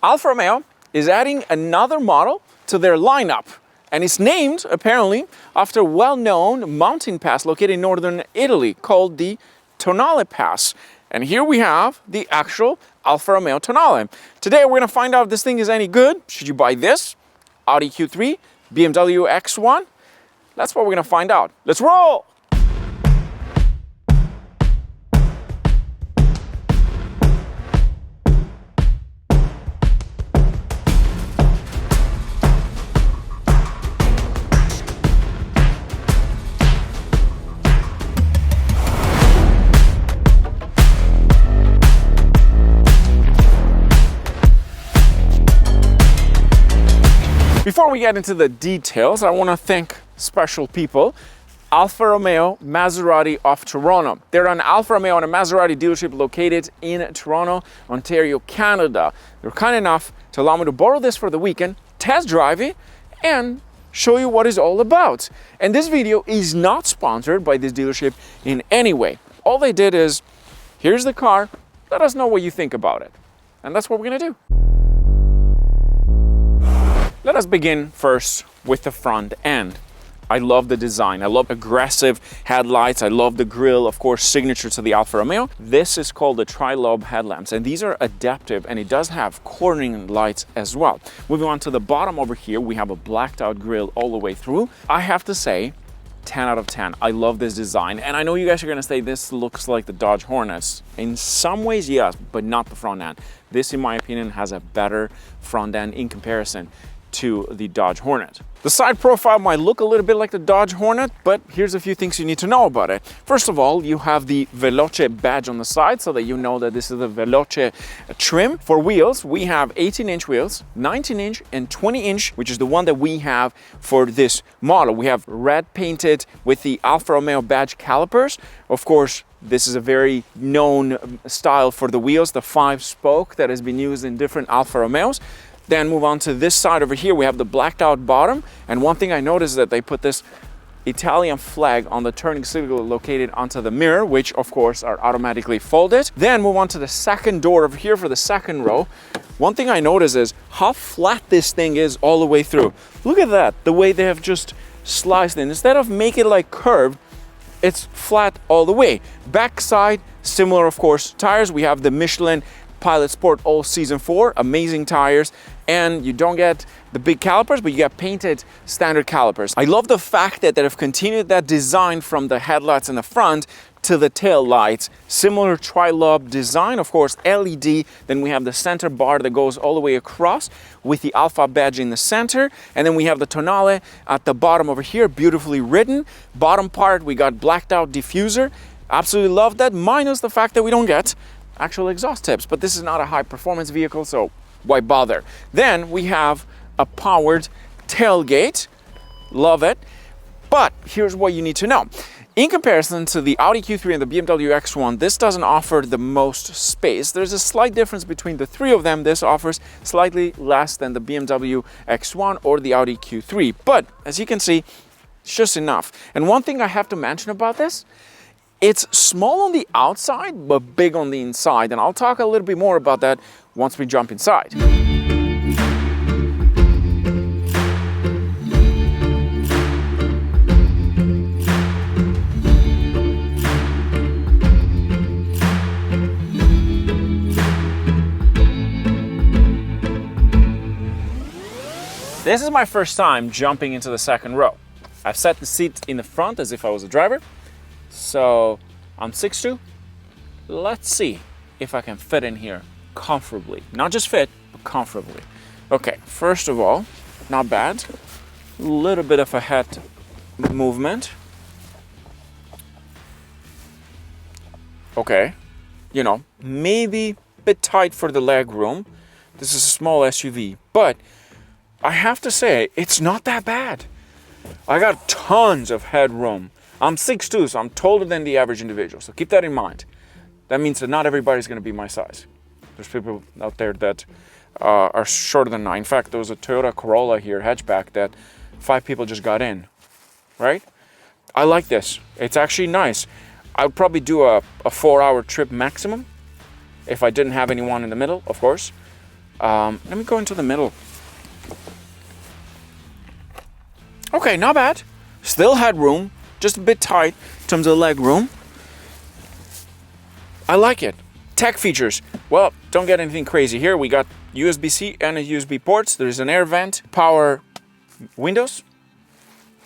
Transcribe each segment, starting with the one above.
Alfa Romeo is adding another model to their lineup, and it's named, apparently, after a well-known mountain pass located in northern Italy called the Tonale Pass. And here we have the actual Alfa Romeo Tonale. Today we're going to find out if this thing is any good. Should you buy this? Audi Q3, BMW X1? That's what we're going to find out. Let's roll! Before we get into the details, I want to thank special people. Alfa Romeo Maserati of Toronto. They're an Alfa Romeo and a Maserati dealership located in Toronto, Ontario, Canada. They're kind enough to allow me to borrow this for the weekend, test drive it, and show you what it's all about. And this video is not sponsored by this dealership in any way. All they did is, here's the car, let us know what you think about it. And that's what we're gonna do. Let us begin first with the front end. I love the design. I love aggressive headlights. I love the grille, of course, signature to the Alfa Romeo. This is called the tri-lobe headlamps, and these are adaptive, and it does have cornering lights as well. Moving on to the bottom over here, we have a blacked out grille all the way through. I have to say, 10 out of 10. I love this design, and I know you guys are gonna say this looks like the Dodge Hornets. In some ways, yes, but not the front end. This, in my opinion, has a better front end in comparison to the Dodge Hornet. The side profile might look a little bit like the Dodge Hornet, but here's a few things you need to know about it. First of all, you have the Veloce badge on the side so that you know that this is the Veloce trim. For wheels, we have 18-inch wheels, 19-inch and 20-inch, which is the one that we have for this model. We have red painted with the Alfa Romeo badge calipers. Of course, this is a very known style for the wheels, the 5-spoke that has been used in different Alfa Romeos. Then move on to this side over here, we have the blacked out bottom. And one thing I noticed is that they put this Italian flag on the turning signal located onto the mirror, which of course are automatically folded. Then move on to the second door over here for the second row. One thing I noticed is how flat this thing is all the way through. Look at that, the way they have just sliced it. Instead of making it like curved, it's flat all the way. Backside, similar of course tires. We have the Michelin Pilot Sport All Season 4, amazing tires, and you don't get the big calipers, but you get painted standard calipers. I love the fact that they have continued that design from the headlights in the front to the tail lights. Similar tri-lobe design, of course, LED. Then we have the center bar that goes all the way across with the Alfa badge in the center. And then we have the Tonale at the bottom over here, beautifully written. Bottom part, we got blacked out diffuser. Absolutely love that, minus the fact that we don't get actual exhaust tips, but this is not a high performance vehicle, so why bother? Then we have a powered tailgate, love it, but here's what you need to know. In comparison to the Audi Q3 and the BMW X1, this doesn't offer the most space. There's a slight difference between the three of them. This offers slightly less than the BMW X1 or the Audi Q3, but as you can see, it's just enough. And one thing I have to mention about this, it's small on the outside, but big on the inside. And I'll talk a little bit more about that once we jump inside. This is my first time jumping into the second row. I've set the seat in the front as if I was a driver. So I'm 6'2". Let's see if I can fit in here comfortably. Not just fit, but comfortably. Okay, first of all, not bad. A little bit of a head movement. Okay, you know, maybe a bit tight for the leg room. This is a small SUV, but I have to say, it's not that bad. I got tons of headroom. I'm 6'2", so I'm taller than the average individual, so keep that in mind. That means that not everybody's gonna be my size. There's people out there that are shorter than I. In fact, there was a Toyota Corolla here, hatchback, that 5 people just got in, right? I like this. It's actually nice. I would probably do a 4-hour trip maximum if I didn't have anyone in the middle, of course. Let me go into the middle. Okay, not bad. Still had room, just a bit tight in terms of leg room. I like it. Tech features. Well, don't get anything crazy here. We got USB-C and a USB ports. There's an air vent, power windows.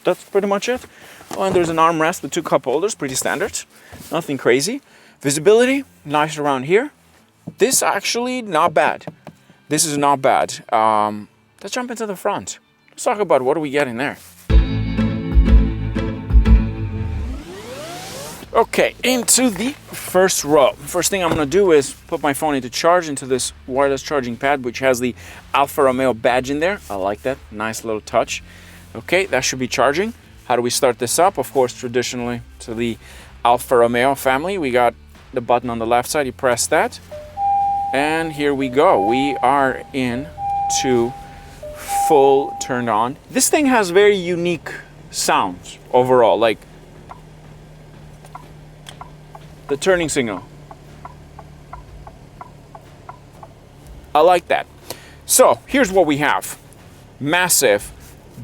That's pretty much it. Oh, and there's an armrest with 2 cup holders, pretty standard. Nothing crazy. Visibility, nice around here. This actually not bad. This is not bad. Let's jump into the front. Let's talk about what do we get in there. Okay, into the first row. First thing I'm gonna do is put my phone into charge into this wireless charging pad, which has the Alfa Romeo badge in there. I like that, nice little touch. Okay, that should be charging. How do we start this up? Of course, traditionally to the Alfa Romeo family, we got the button on the left side, you press that. And here we go. We are in to full turned on. This thing has very unique sounds overall, like the turning signal. I like that. So here's what we have. Massive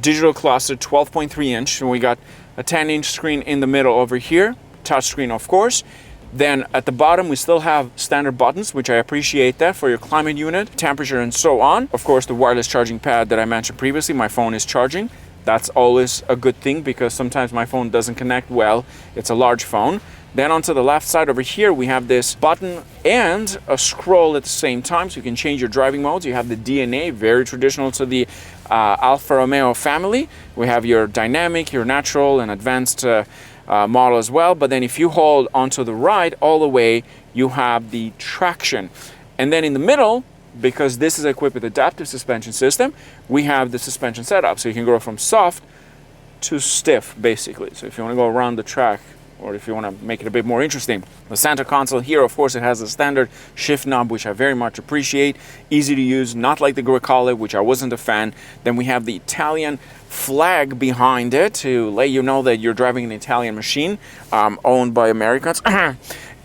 digital cluster, 12.3 inch. And we got a 10-inch screen in the middle over here. Touch screen, of course. Then at the bottom, we still have standard buttons, which I appreciate that for your climate unit, temperature, and so on. Of course, the wireless charging pad that I mentioned previously, my phone is charging. That's always a good thing because sometimes my phone doesn't connect well. It's a large phone. Then onto the left side over here, we have this button and a scroll at the same time, so you can change your driving modes. You have the DNA, very traditional to the Alfa Romeo family. We have your dynamic, your natural, and advanced model as well. But then if you hold onto the right all the way, you have the traction. And then in the middle, because this is equipped with adaptive suspension system, we have the suspension setup. So you can go from soft to stiff, basically. So if you want to go around the track, or if you want to make it a bit more interesting. The center console here, of course, it has a standard shift knob, which I very much appreciate. Easy to use, not like the Grecale, which I wasn't a fan. Then we have the Italian flag behind it to let you know that you're driving an Italian machine owned by Americans.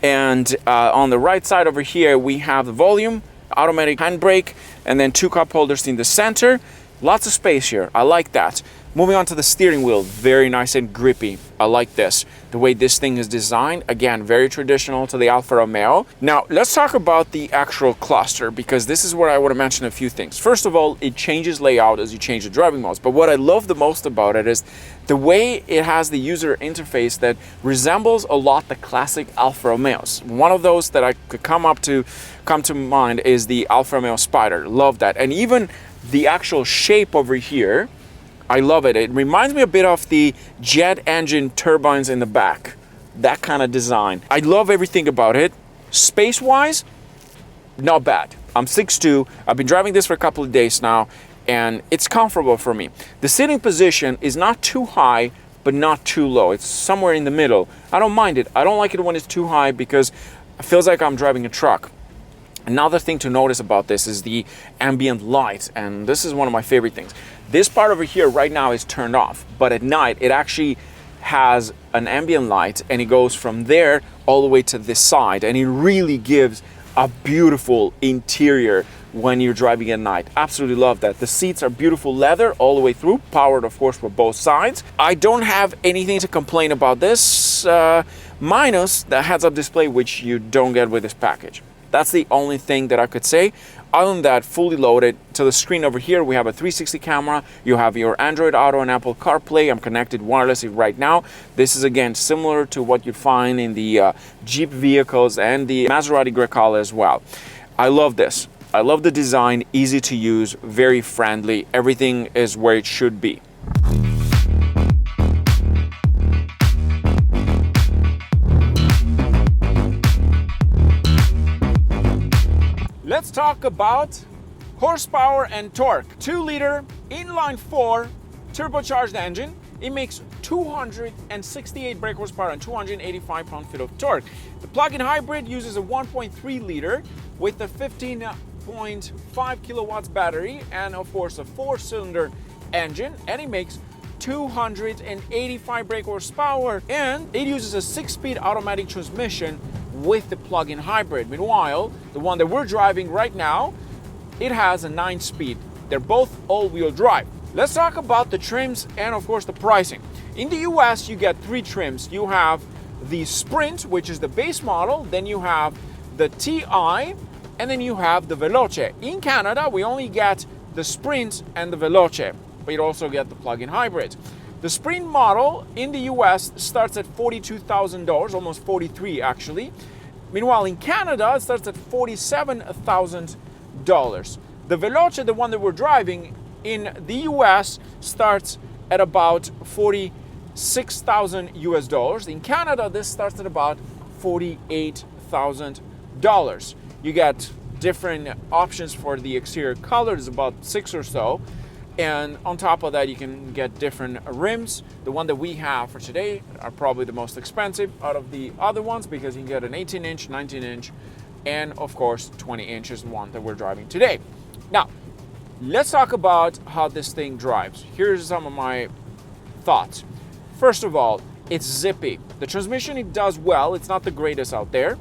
And on the right side over here, we have the volume, automatic handbrake, and then 2 cup holders in the center. Lots of space here. I like that. Moving on to the steering wheel, very nice and grippy. I like this. The way this thing is designed, again, very traditional to the Alfa Romeo. Now, let's talk about the actual cluster, because this is where I want to mention a few things. First of all, it changes layout as you change the driving modes. But what I love the most about it is the way it has the user interface that resembles a lot the classic Alfa Romeos. One of those that I could come to mind is the Alfa Romeo Spider. Love that. And even the actual shape over here, I love it. It reminds me a bit of the jet engine turbines in the back. That kind of design. I love everything about it. Space-wise, not bad. I'm 6'2". I've been driving this for a couple of days now, and it's comfortable for me. The sitting position is not too high, but not too low. It's somewhere in the middle. I don't mind it. I don't like it when it's too high because it feels like I'm driving a truck. Another thing to notice about this is the ambient light, and this is one of my favorite things. This part over here right now is turned off, but at night it actually has an ambient light and it goes from there all the way to this side, and it really gives a beautiful interior when you're driving at night. Absolutely love that. The seats are beautiful leather all the way through, powered of course for both sides. I don't have anything to complain about this, minus the heads-up display, which you don't get with this package. That's the only thing that I could say. Other than that, fully loaded. To the screen over here, we have a 360 camera. You have your Android Auto and Apple CarPlay. I'm connected wirelessly right now. This is, again, similar to what you find in the Jeep vehicles and the Maserati Grecale as well. I love this. I love the design, easy to use, very friendly. Everything is where it should be. Let's talk about horsepower and torque. 2-liter inline-4 turbocharged engine. It makes 268 brake horsepower and 285 pound-feet of torque. The plug-in hybrid uses a 1.3 liter with a 15.5 kilowatts battery and of course a 4-cylinder engine, and it makes 285 brake horsepower, and it uses a 6-speed automatic transmission with the plug-in hybrid. Meanwhile, the one that we're driving right now it has a 9-speed. They're both all-wheel drive. Let's talk about the trims and of course the pricing. In the US, you get 3 trims. You have the Sprint, which is the base model, then you have the TI, and then you have the Veloce. In Canada, we only get the Sprint and the Veloce, but you also get the plug-in hybrid. The Sprint model in the US starts at $42,000, almost 43 actually. Meanwhile, in Canada, it starts at $47,000. The Veloce, the one that we're driving in the US, starts at about 46,000 US dollars. In Canada, this starts at about $48,000. You get different options for the exterior colors, about 6 or so. And on top of that, you can get different rims. The one that we have for today are probably the most expensive out of the other ones because you can get an 18-inch, 19-inch, and of course 20 inches one that we're driving today. Now, let's talk about how this thing drives. Here's some of my thoughts. First of all, it's zippy. The transmission, it does well. It's not the greatest out there.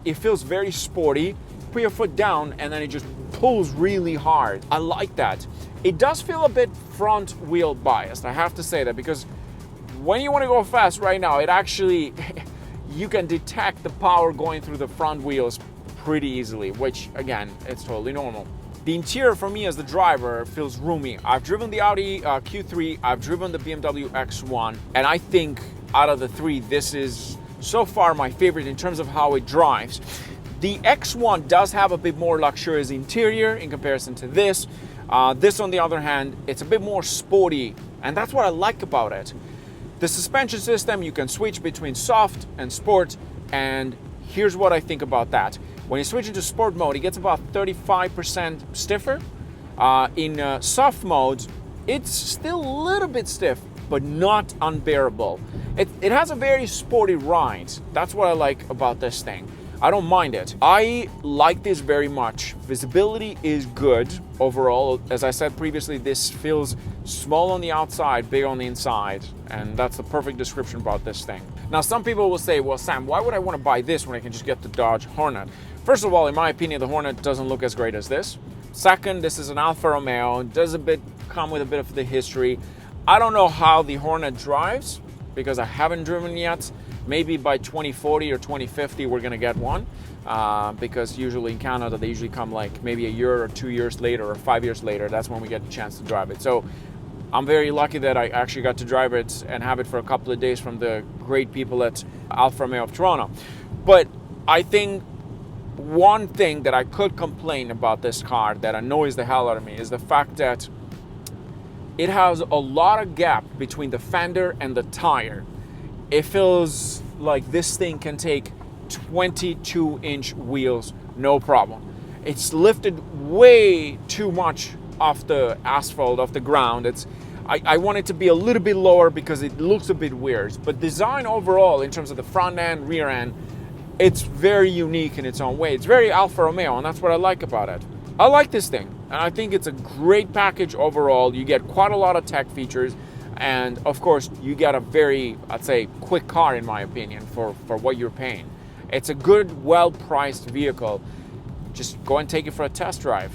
It feels very sporty. Put your foot down and then it just pulls really hard. I like that. It does feel a bit front wheel biased. I have to say that because when you want to go fast right now, it actually, you can detect the power going through the front wheels pretty easily, which again, it's totally normal. The interior for me as the driver feels roomy. I've driven the Audi Q3, I've driven the BMW X1, and I think out of the 3, this is so far my favorite in terms of how it drives. The X1 does have a bit more luxurious interior in comparison to this. This, on the other hand, it's a bit more sporty, and that's what I like about it. The suspension system, you can switch between soft and sport, and here's what I think about that. When you switch into sport mode, it gets about 35% stiffer. In soft mode, it's still a little bit stiff, but not unbearable. It has a very sporty ride. That's what I like about this thing. I don't mind it. I like this very much. Visibility is good overall. As I said previously, this feels small on the outside, big on the inside, and that's the perfect description about this thing. Now, some people will say, well, Sam, why would I want to buy this when I can just get the Dodge Hornet? First of all, in my opinion, the Hornet doesn't look as great as this. Second, this is an Alfa Romeo. It does come with a bit of the history. I don't know how the Hornet drives because I haven't driven yet. Maybe by 2040 or 2050, we're gonna get one because usually in Canada, they usually come like maybe a year or 2 years later or 5 years later. That's when we get the chance to drive it. So I'm very lucky that I actually got to drive it and have it for a couple of days from the great people at Alfa Romeo of Toronto. But I think one thing that I could complain about this car that annoys the hell out of me is the fact that it has a lot of gap between the fender and the tire. It feels like this thing can take 22-inch wheels, no problem. It's lifted way too much off the asphalt, off the ground. I want it to be a little bit lower because it looks a bit weird. But design overall, in terms of the front end, rear end, it's very unique in its own way. It's very Alfa Romeo, and that's what I like about it. I like this thing, and I think it's a great package overall. You get quite a lot of tech features. And of course, you get a very, I'd say, quick car in my opinion for what you're paying. It's a good, well-priced vehicle. Just go and take it for a test drive.